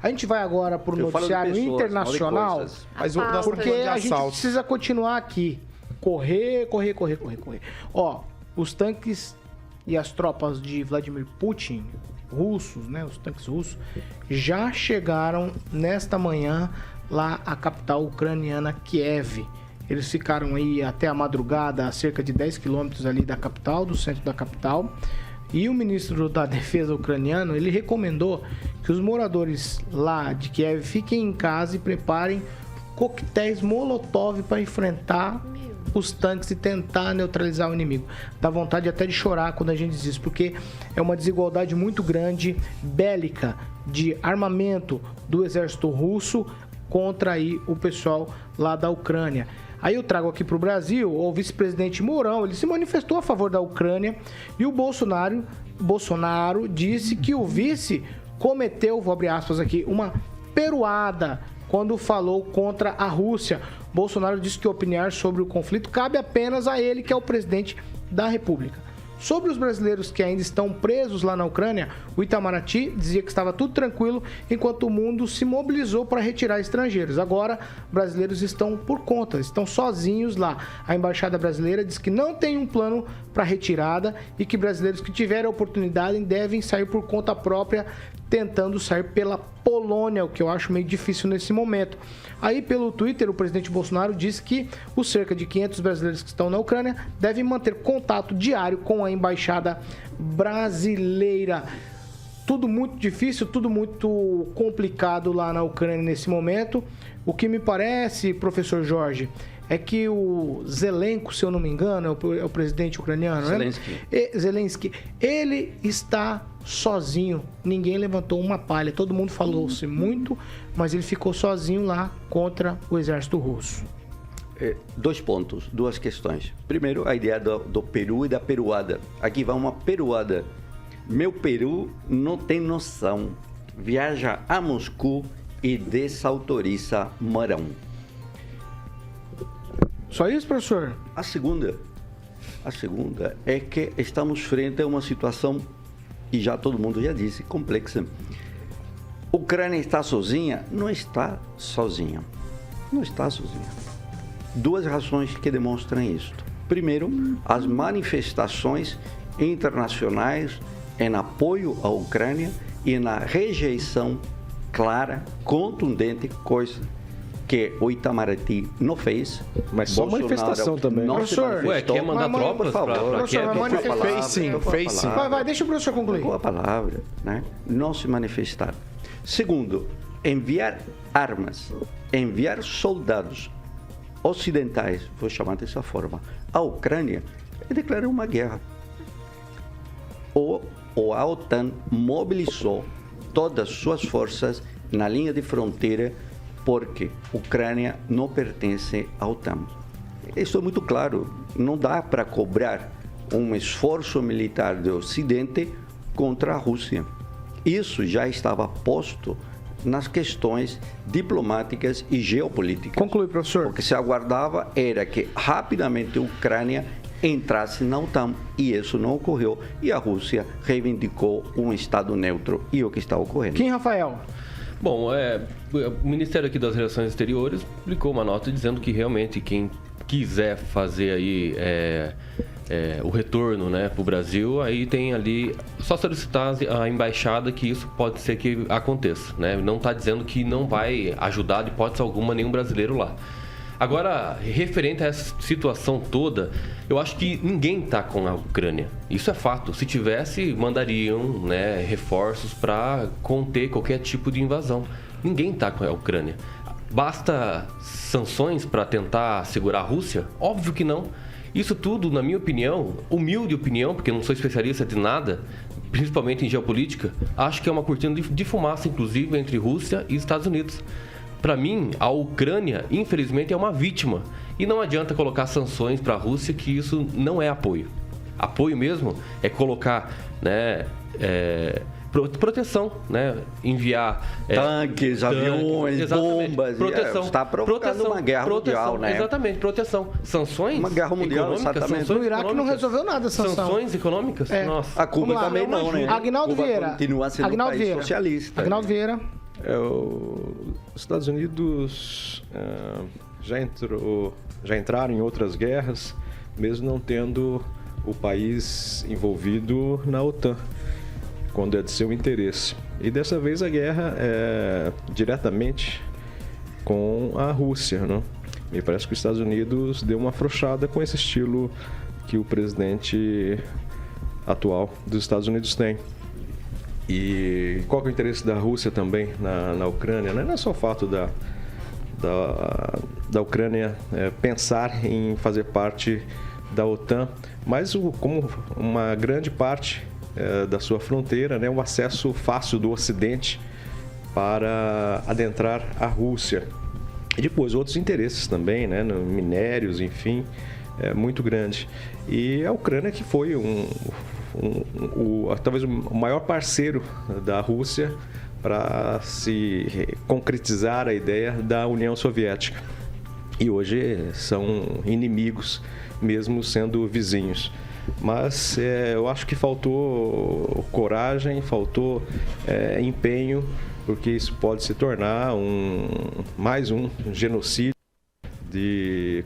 A gente vai agora para o noticiário internacional, mas porque a gente precisa continuar aqui. Correr. Ó, os tanques e as tropas de Vladimir Putin, russos, né, os tanques russos, já chegaram nesta manhã lá à capital ucraniana, Kiev. Eles ficaram aí até a madrugada, a cerca de 10 quilômetros ali da capital, do centro da capital. E o ministro da Defesa ucraniano, ele recomendou que os moradores lá de Kiev fiquem em casa e preparem coquetéis Molotov para enfrentar os tanques e tentar neutralizar o inimigo. Dá vontade até de chorar quando a gente diz isso, porque é uma desigualdade muito grande, bélica, de armamento do exército russo contra aí o pessoal lá da Ucrânia. Aí eu trago aqui para o Brasil o vice-presidente Mourão, ele se manifestou a favor da Ucrânia e o Bolsonaro disse que o vice cometeu, vou abrir aspas aqui, uma peruada quando falou contra a Rússia. Bolsonaro disse que opinar sobre o conflito cabe apenas a ele, que é o presidente da República. Sobre os brasileiros que ainda estão presos lá na Ucrânia, o Itamaraty dizia que estava tudo tranquilo enquanto o mundo se mobilizou para retirar estrangeiros. Agora, brasileiros estão por conta, estão sozinhos lá. A embaixada brasileira diz que não tem um plano para retirada e que brasileiros que tiverem a oportunidade devem sair por conta própria, tentando sair pela Polônia, o que eu acho meio difícil nesse momento. Aí, pelo Twitter, o presidente Bolsonaro disse que os cerca de 500 brasileiros que estão na Ucrânia devem manter contato diário com a embaixada brasileira. Tudo muito difícil, tudo muito complicado lá na Ucrânia nesse momento. O que me parece, professor Jorge, é que o Zelenko, se eu não me engano, é o presidente ucraniano, Zelensky. né? Zelensky, ele está sozinho, ninguém levantou uma palha, todo mundo falou-se muito, mas ele ficou sozinho lá contra o exército russo. Dois pontos, duas questões. Primeiro, a ideia do Peru e da peruada. Aqui vai uma peruada. Meu Peru não tem noção. Viaja a Moscou e desautoriza Mourão. Só isso, professor? A segunda é que estamos frente a uma situação, e já todo mundo já disse, complexa. A Ucrânia está sozinha? Não está sozinha. Não está sozinha. Duas razões que demonstram isso. Primeiro, as manifestações internacionais em apoio à Ucrânia e na rejeição clara, contundente, coisa que o Itamaraty não fez. Mas só manifestação também. Professor, quer mandar tropas para Kiev? Fez sim. Vai, deixa o professor concluir. Com a palavra, né? Não se manifestar. Segundo, enviar armas, enviar soldados ocidentais, vou chamar dessa forma, à Ucrânia, é declarar uma guerra. A OTAN mobilizou todas as suas forças na linha de fronteira porque a Ucrânia não pertence à OTAN. Isso é muito claro. Não dá para cobrar um esforço militar do Ocidente contra a Rússia. Isso já estava posto nas questões diplomáticas e geopolíticas. Conclui, professor. O que se aguardava era que rapidamente a Ucrânia entrasse na OTAN e isso não ocorreu e a Rússia reivindicou um Estado neutro e o que está ocorrendo. Quem, Rafael? Bom, o Ministério aqui das Relações Exteriores publicou uma nota dizendo que realmente quem quiser fazer aí o retorno, né, para o Brasil, aí tem ali só solicitar a embaixada que isso pode ser que aconteça, né? Não está dizendo que não vai ajudar de hipótese alguma nenhum brasileiro lá. Agora, referente a essa situação toda, eu acho que ninguém está com a Ucrânia. Isso é fato. Se tivesse, mandariam, né, reforços para conter qualquer tipo de invasão. Ninguém está com a Ucrânia. Basta sanções para tentar segurar a Rússia? Óbvio que não. Isso tudo, na minha opinião, humilde opinião, porque eu não sou especialista de nada, principalmente em geopolítica, acho que é uma cortina de fumaça, inclusive, entre Rússia e Estados Unidos. Para mim, a Ucrânia, infelizmente, é uma vítima. E não adianta colocar sanções para a Rússia, que isso não é apoio. Apoio mesmo é colocar, né, proteção, né? Enviar tanques, aviões, bombas. Proteção. Está provocando uma guerra mundial, né? Exatamente, proteção. Sanções uma guerra mundial, exatamente. O Iraque não resolveu nada, sanção. Sanções econômicas? Nossa. A Cuba também não, né? Aguinaldo Cuba Vieira. continua sendo um país socialista. Aguinaldo Vieira. Os Estados Unidos já entraram em outras guerras, mesmo não tendo o país envolvido na OTAN, quando é de seu interesse. E dessa vez a guerra é diretamente com a Rússia, né? Me parece que os Estados Unidos deu uma afrouxada com esse estilo que o presidente atual dos Estados Unidos tem. E qual que é o interesse da Rússia também na Ucrânia? Não é só o fato da Ucrânia pensar em fazer parte da OTAN, mas como uma grande parte da sua fronteira, né, o acesso fácil do Ocidente para adentrar a Rússia. E depois outros interesses também, né, minérios, enfim, muito grande. E a Ucrânia que foi talvez o maior parceiro da Rússia para se concretizar a ideia da União Soviética. E hoje são inimigos, mesmo sendo vizinhos. Mas eu acho que faltou coragem, faltou empenho, porque isso pode se tornar mais um genocídio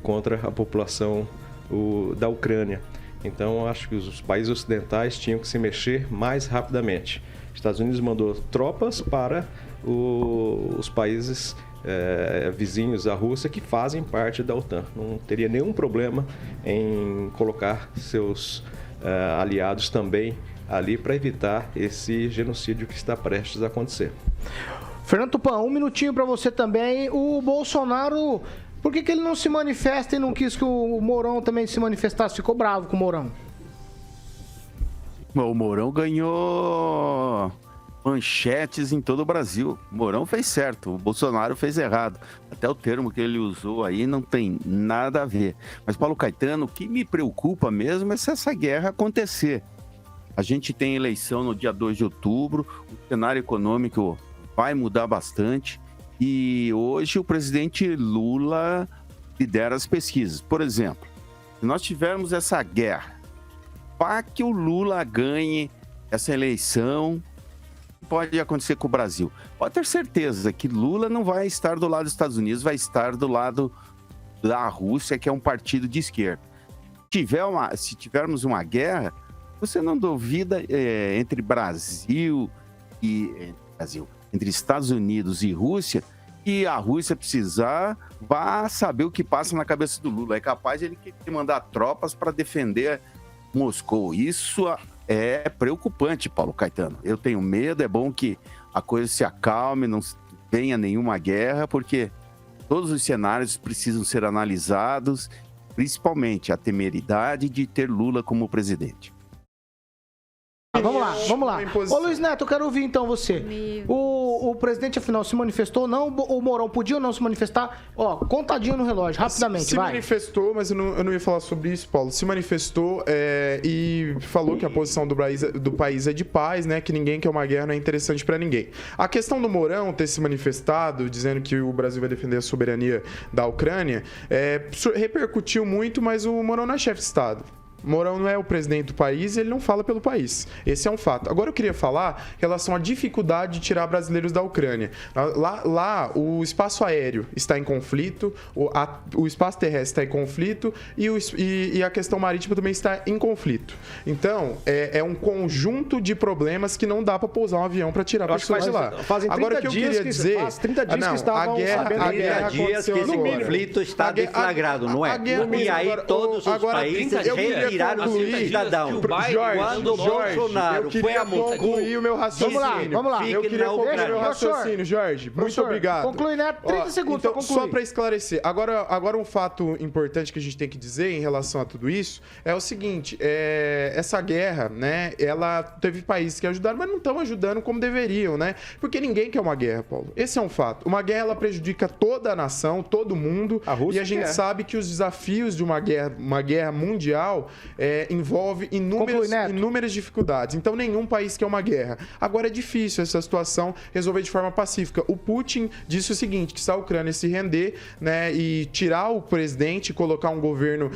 contra a população da Ucrânia. Então, acho que os países ocidentais tinham que se mexer mais rapidamente. Os Estados Unidos mandou tropas para os países vizinhos à Rússia que fazem parte da OTAN. Não teria nenhum problema em colocar seus aliados também ali para evitar esse genocídio que está prestes a acontecer. Fernando Tupan, um minutinho para você também. O Bolsonaro, por que ele não se manifesta e não quis que o Mourão também se manifestasse? Ficou bravo com o Mourão. O Mourão ganhou manchetes em todo o Brasil. O Mourão fez certo, o Bolsonaro fez errado. Até o termo que ele usou aí não tem nada a ver. Mas, Paulo Caetano, o que me preocupa mesmo é se essa guerra acontecer. A gente tem eleição no dia 2 de outubro, o cenário econômico vai mudar bastante e hoje o presidente Lula lidera as pesquisas. Por exemplo, se nós tivermos essa guerra, para que o Lula ganhe essa eleição, pode acontecer com o Brasil. Pode ter certeza que Lula não vai estar do lado dos Estados Unidos, vai estar do lado da Rússia, que é um partido de esquerda. Se tivermos uma guerra, você não duvida entre entre Estados Unidos e Rússia, que a Rússia precisar, vá saber o que passa na cabeça do Lula. É capaz de ele mandar tropas para defender Moscou. Isso é preocupante, Paulo Caetano. Eu tenho medo, é bom que a coisa se acalme, não venha nenhuma guerra, porque todos os cenários precisam ser analisados, principalmente a temeridade de ter Lula como presidente. Vamos lá. Ô Luiz Neto, eu quero ouvir então você. O presidente, afinal, se manifestou ou não? O Mourão podia ou não se manifestar? Ó, contadinho no relógio, rapidamente, se manifestou, mas eu não ia falar sobre isso, Paulo. Se manifestou e falou que a posição do país é de paz, né? Que ninguém quer uma guerra, não é interessante pra ninguém. A questão do Mourão ter se manifestado, dizendo que o Brasil vai defender a soberania da Ucrânia, repercutiu muito, mas o Mourão não é chefe de Estado. Mourão não é o presidente do país e ele não fala pelo país. Esse é um fato. Agora eu queria falar em relação à dificuldade de tirar brasileiros da Ucrânia. Lá o espaço aéreo está em conflito, o espaço terrestre está em conflito e a questão marítima também está em conflito. Então, é um conjunto de problemas que não dá para pousar um avião para tirar pessoas de lá. Agora, o que eu queria dizer... Faz 30 dias que estavam sabendo a guerra aconteceu que esse conflito está deflagrado, não é? E aí todos os países tiraram o cidadão. Quando o Bolsonaro foi a Moscou, concluir o meu raciocínio. Vamos lá. Eu queria concluir o meu raciocínio, Jorge. Muito obrigado. Conclui, né? 30 segundos então, para concluir. Só para esclarecer. Agora um fato importante que a gente tem que dizer em relação a tudo isso é o seguinte, essa guerra, né, ela teve países que ajudaram, mas não estão ajudando como deveriam, né? Porque ninguém quer uma guerra, Paulo. Esse é um fato. Uma guerra, ela prejudica toda a nação, todo mundo. E a gente sabe que os desafios de uma guerra mundial envolve inúmeras dificuldades. Então, nenhum país quer uma guerra. Agora, é difícil essa situação resolver de forma pacífica. O Putin disse o seguinte, que se a Ucrânia se render, né, e tirar o presidente, colocar um governo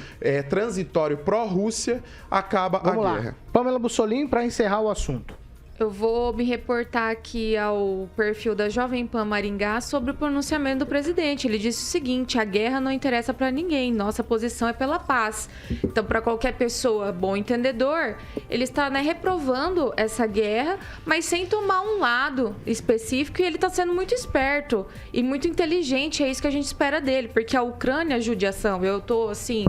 transitório pró-Rússia, acaba a guerra. Pamela Bussolini, para encerrar o assunto. Eu vou me reportar aqui ao perfil da Jovem Pan Maringá sobre o pronunciamento do presidente. Ele disse o seguinte: a guerra não interessa para ninguém, nossa posição é pela paz. Então, para qualquer pessoa bom entendedor, ele está, né, reprovando essa guerra, mas sem tomar um lado específico, e ele está sendo muito esperto e muito inteligente. É isso que a gente espera dele, porque a Ucrânia, judiação, eu tô assim,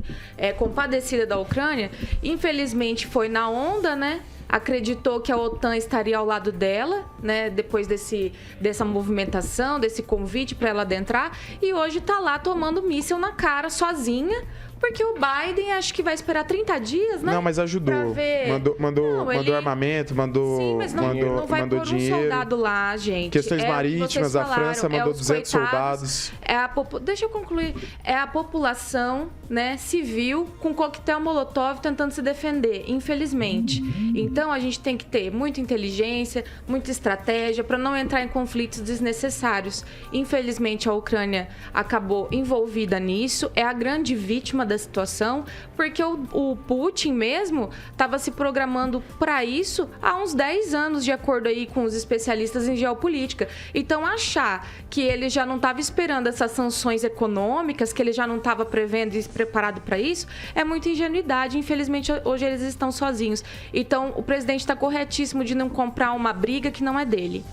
compadecida da Ucrânia, infelizmente foi na onda, né? Acreditou que a OTAN estaria ao lado dela, né, depois dessa movimentação, desse convite para ela adentrar, e hoje está lá tomando míssil na cara sozinha, porque o Biden acho que vai esperar 30 dias, né? Não, mas ajudou. Ver... Mandou armamento, mandou Sim, mas não vai pôr dinheiro. Um soldado lá, gente. Questões marítimas, a França mandou 200 soldados. Deixa eu concluir. É a população, né, civil com coquetel molotov tentando se defender, infelizmente. Então a gente tem que ter muita inteligência, muita estratégia para não entrar em conflitos desnecessários. Infelizmente a Ucrânia acabou envolvida nisso, é a grande vítima da situação, porque o Putin mesmo estava se programando para isso há uns 10 anos, de acordo aí com os especialistas em geopolítica. Então achar que ele já não estava esperando essas sanções econômicas, que ele já não estava prevendo e preparado para isso, é muita ingenuidade. Infelizmente hoje eles estão sozinhos. Então o presidente está corretíssimo de não comprar uma briga que não é dele.